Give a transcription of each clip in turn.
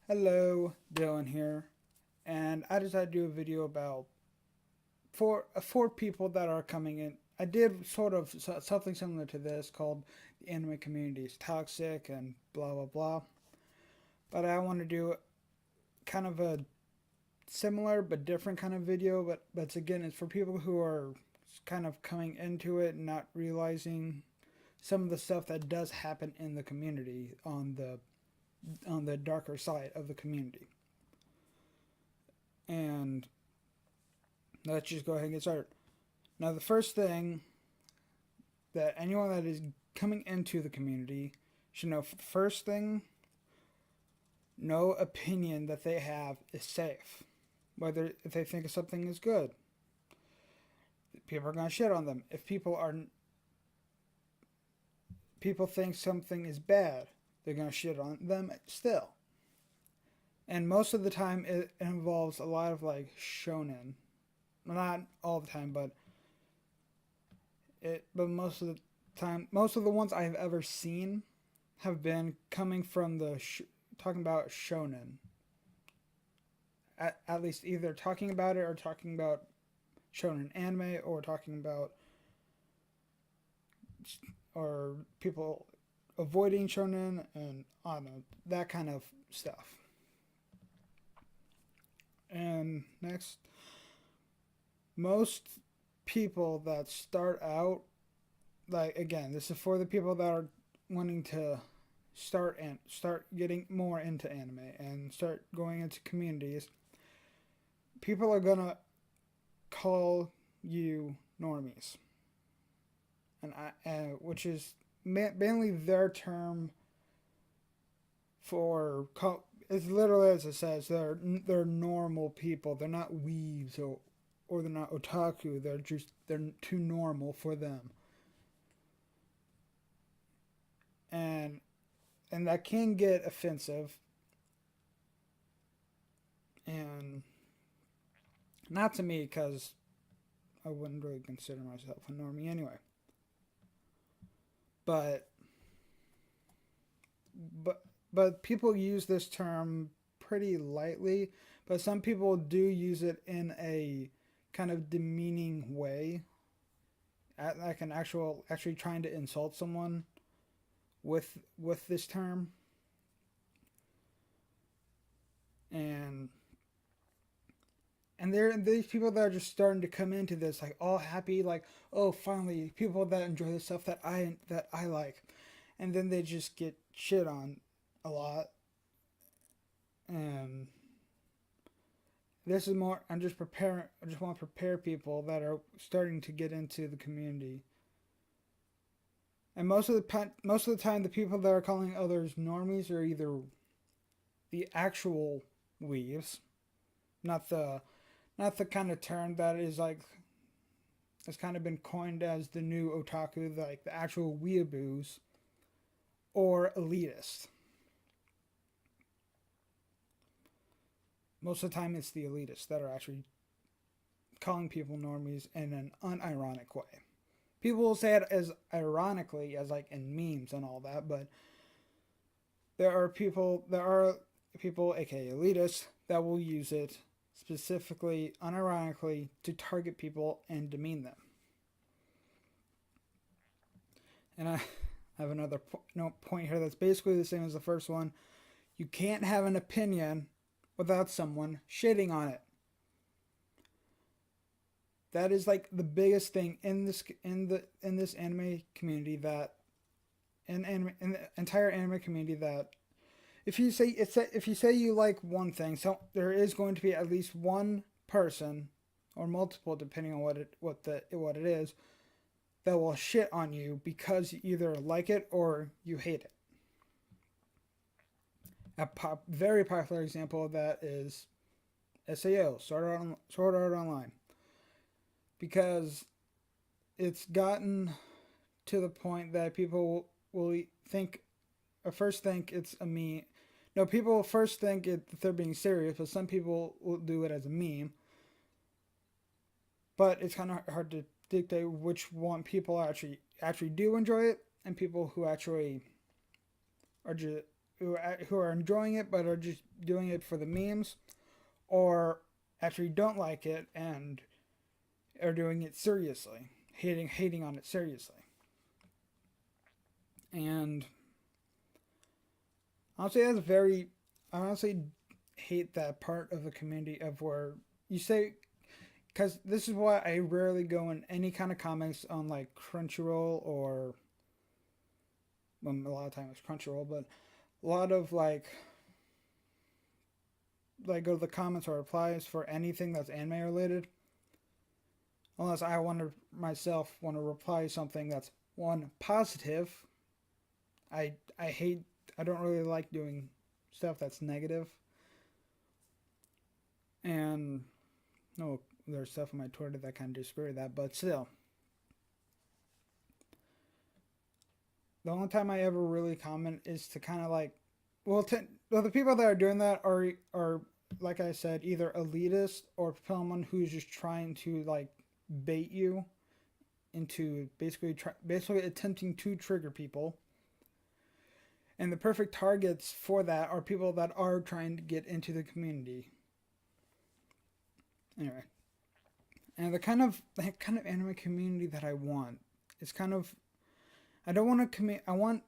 Hello, Dylan here, and I decided to do a video about four people that are coming in. I did sort of something similar to this called the anime community is toxic and blah blah blah, but I want to do kind of a similar but different kind of video. But again, it's for people who are kind of coming into it and not realizing some of the stuff that does happen in the community on the darker side of the community. And let's just go ahead and get started. Now, the first thing that anyone that is coming into the community should know, first thing, no opinion that they have is safe. Whether if they think something is good, people are going to shit on them. If people think something is bad, they're going to shit on them still. And most of the time, it involves a lot of like shonen. Not all the time, but most of the time, most of the ones I've ever seen have been coming from talking about shonen. At least either talking about it or talking about shonen anime or talking about or people avoiding shonen and I don't know that kind of stuff. And next, most people that start out, like again, this is for the people that are wanting to start getting more into anime and start going into communities. People are gonna call you normies, which is mainly their term for it's literally as it says. They're normal people. They're not weebs or they're not otaku. They're too normal for them. And that can get offensive. And not to me because I wouldn't really consider myself a normie anyway. But but but people use this term pretty lightly, but some people do use it in a kind of demeaning way, like an actually trying to insult someone with this term. And there are these people that are just starting to come into this like all happy, like, oh, finally people that enjoy the stuff that I like, and then they just get shit on a lot. And this is more, I'm just preparing, I just want to prepare people that are starting to get into the community. And most of the time, the people that are calling others normies are either the actual weaves, not the kind of term that is like has kind of been coined as the new otaku, like the actual weeaboos, or elitist. Most of the time, it's the elitists that are actually calling people normies in an unironic way. People will say it as ironically as like in memes and all that, but there are people, aka elitists, that will use it specifically, unironically, to target people and demean them. And I have another point here that's basically the same as the first one. You can't have an opinion without someone shitting on it. That is like the biggest thing in this anime community, that in the entire anime community, that if you say you like one thing, so there is going to be at least one person or multiple, depending on what it is, that will shit on you because you either like it or you hate it. Very popular example of that is SAO, Sword Art Online, because it's gotten to the point that people will think, or first think it's a meme. No, people first think that they're being serious, but some people will do it as a meme. But it's kind of hard to dictate which one people actually do enjoy it, and people who actually are just who are enjoying it but are just doing it for the memes, or actually don't like it and are doing it seriously, hating on it seriously. And honestly, that's very. I honestly hate that part of the community of where you say, because this is why I rarely go in any kind of comments on like Crunchyroll or, well, a lot of times Crunchyroll, but a lot of like go to the comments or replies for anything that's anime related, unless I want to myself want to reply something that's one positive. I hate. I don't really like doing stuff that's negative. And no, there's stuff on my Twitter that kind of disagree with that, but still, the only time I ever really comment is to kind of like, well, the people that are doing that are like I said, either elitist or someone who's just trying to like bait you into basically attempting to trigger people. And the perfect targets for that are people that are trying to get into the community. Anyway, and the kind of anime community that I want is kind of, I don't want to commit. I want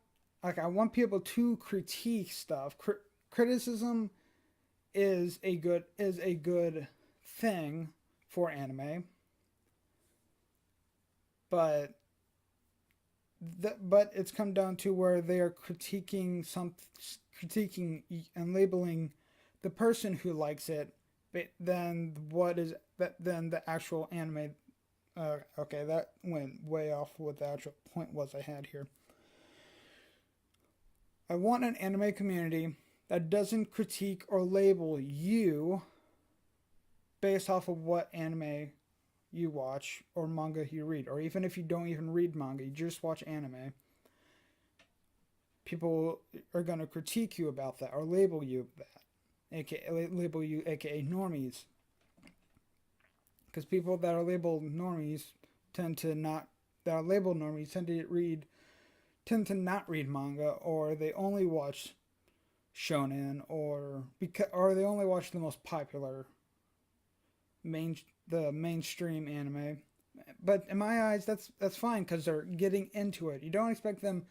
people to critique stuff. Criticism is a good thing for anime, but but it's come down to where they are critiquing and labeling the person who likes it, than what is that than the actual anime. Okay, that went way off what the actual point was I had here. I want an anime community that doesn't critique or label you based off of what anime you watch or manga you read, or even if you don't even read manga, you just watch anime. People are going to critique you about that or label you that, aka label you, aka normies. Because people that are labeled normies tend to not that are labeled normies tend to not read manga, or they only watch shonen, or they only watch the most popular the mainstream anime. But in my eyes, that's fine because they're getting into it. You don't expect them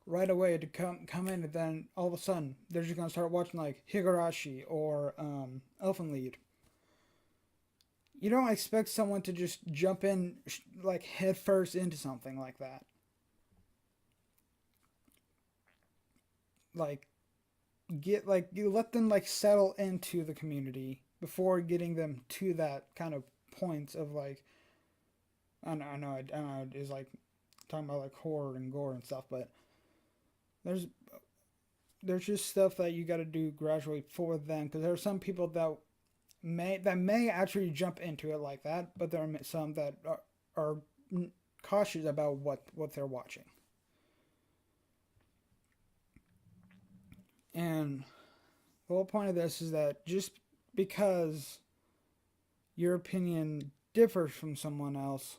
right away to come in and then all of a sudden they're just gonna start watching like Higurashi or Elfen Lied. You don't expect someone to just jump in like head first into something like that. Like you let them like settle into the community before getting them to that kind of point of like, I know it's like talking about like horror and gore and stuff, but there's there's just stuff that you got to do gradually for them, because there are some people that may actually jump into it like that, but there are some that are cautious about what they're watching. And the whole point of this is that just because your opinion differs from someone else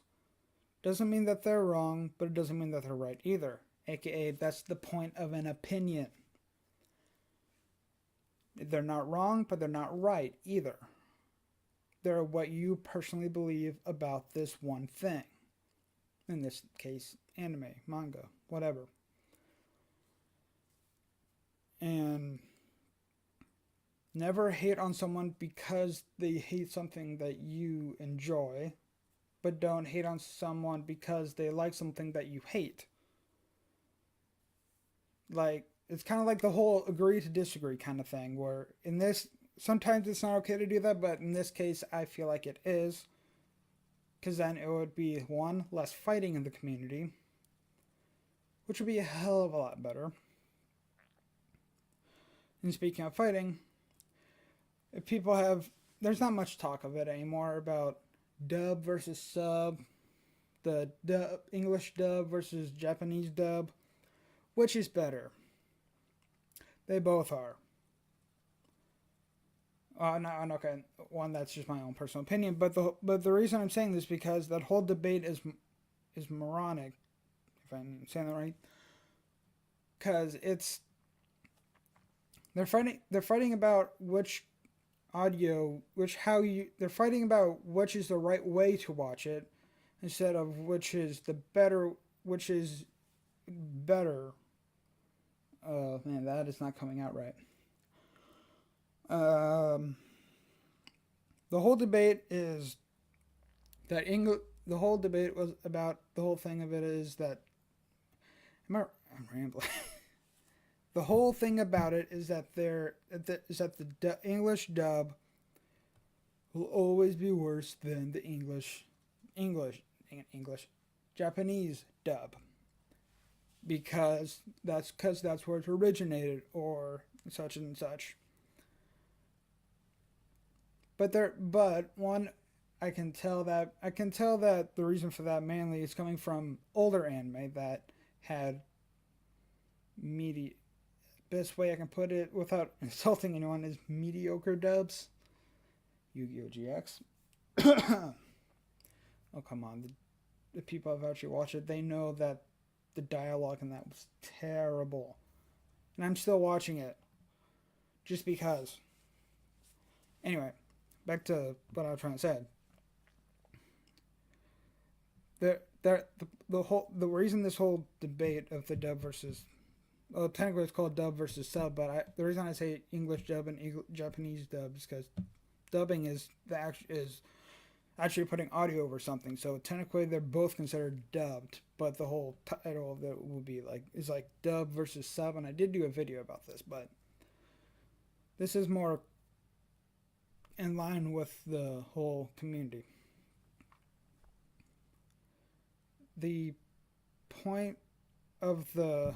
doesn't mean that they're wrong, but it doesn't mean that they're right either. AKA, that's the point of an opinion. They're not wrong, but they're not right either. They're what you personally believe about this one thing. In this case, anime, manga, whatever. And never hate on someone because they hate something that you enjoy, but don't hate on someone because they like something that you hate. Like, it's kind of like the whole agree to disagree kind of thing, where in this, sometimes it's not okay to do that, but in this case, I feel like it is. Because then it would be, one, less fighting in the community, which would be a hell of a lot better. And speaking of fighting, if people have, there's not much talk of it anymore about dub versus sub, the English dub versus Japanese dub. Which is better? They both are. No, okay, one, that's just my own personal opinion, but the reason I'm saying this is because that whole debate is moronic, if I'm saying that right, because They're fighting about which audio, they're fighting about which is the right way to watch it instead of which is better. Man, that is not coming out right. Um, the whole debate is that English. The whole debate was about the whole thing of it is that I'm rambling. The whole thing about it is that the English dub will always be worse than the English English Japanese dub because that's where it originated or such and such. But one I can tell that the reason for that mainly is coming from older anime that had media. Best way I can put it without insulting anyone is mediocre dubs. Yu-Gi-Oh! GX. Oh come on, the people have actually watched it. They know that the dialogue in that was terrible, and I'm still watching it just because. Anyway, back to what I was trying to say. The reason this whole debate of the dub versus technically it's called dub versus sub, but the reason I say English dub and Japanese dub is because dubbing is actually putting audio over something. So technically they're both considered dubbed, but the whole title of it would be like dub versus sub, and I did do a video about this, but this is more in line with the whole community. The point of the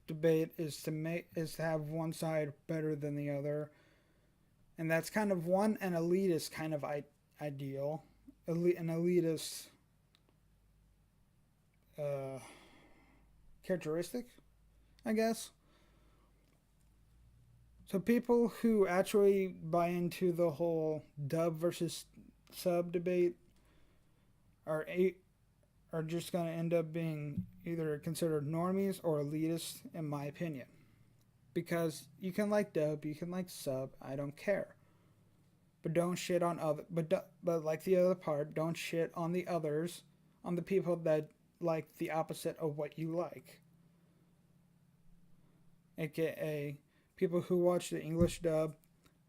debate is to have one side better than the other, and that's kind of an elitist kind of ideal, an elitist characteristic, I guess. So people who actually buy into the whole dub versus sub debate are just going to end up being either considered normies or elitists, in my opinion. Because you can like dub, you can like sub, I don't care. But don't shit on other. But like the other part, don't shit on the others, on the people that like the opposite of what you like. AKA people who watch the English dub,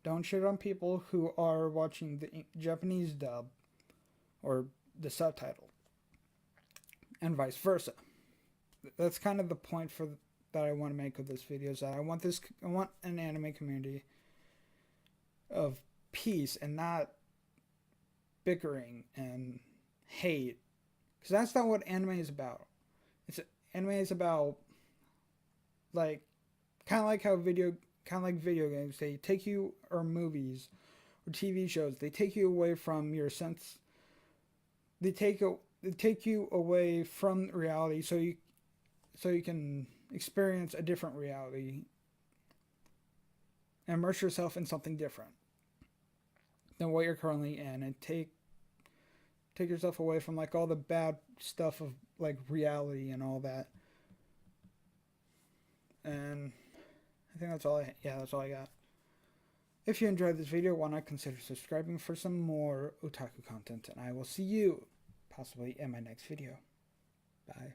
don't shit on people who are watching the Japanese dub or the subtitle, and vice versa. That's kind of the point that I want to make with this video is that I want an anime community of peace and not bickering and hate, because that's not what anime is about. Anime is about like kind of like video games. They take you or movies or TV shows. They take you away from your sense. They take you away from reality so you can experience a different reality and immerse yourself in something different than what you're currently in, and take yourself away from like all the bad stuff of like reality and all that. And I think that's all I got. If you enjoyed this video, why not consider subscribing for some more otaku content, and I will see you possibly in my next video. Bye.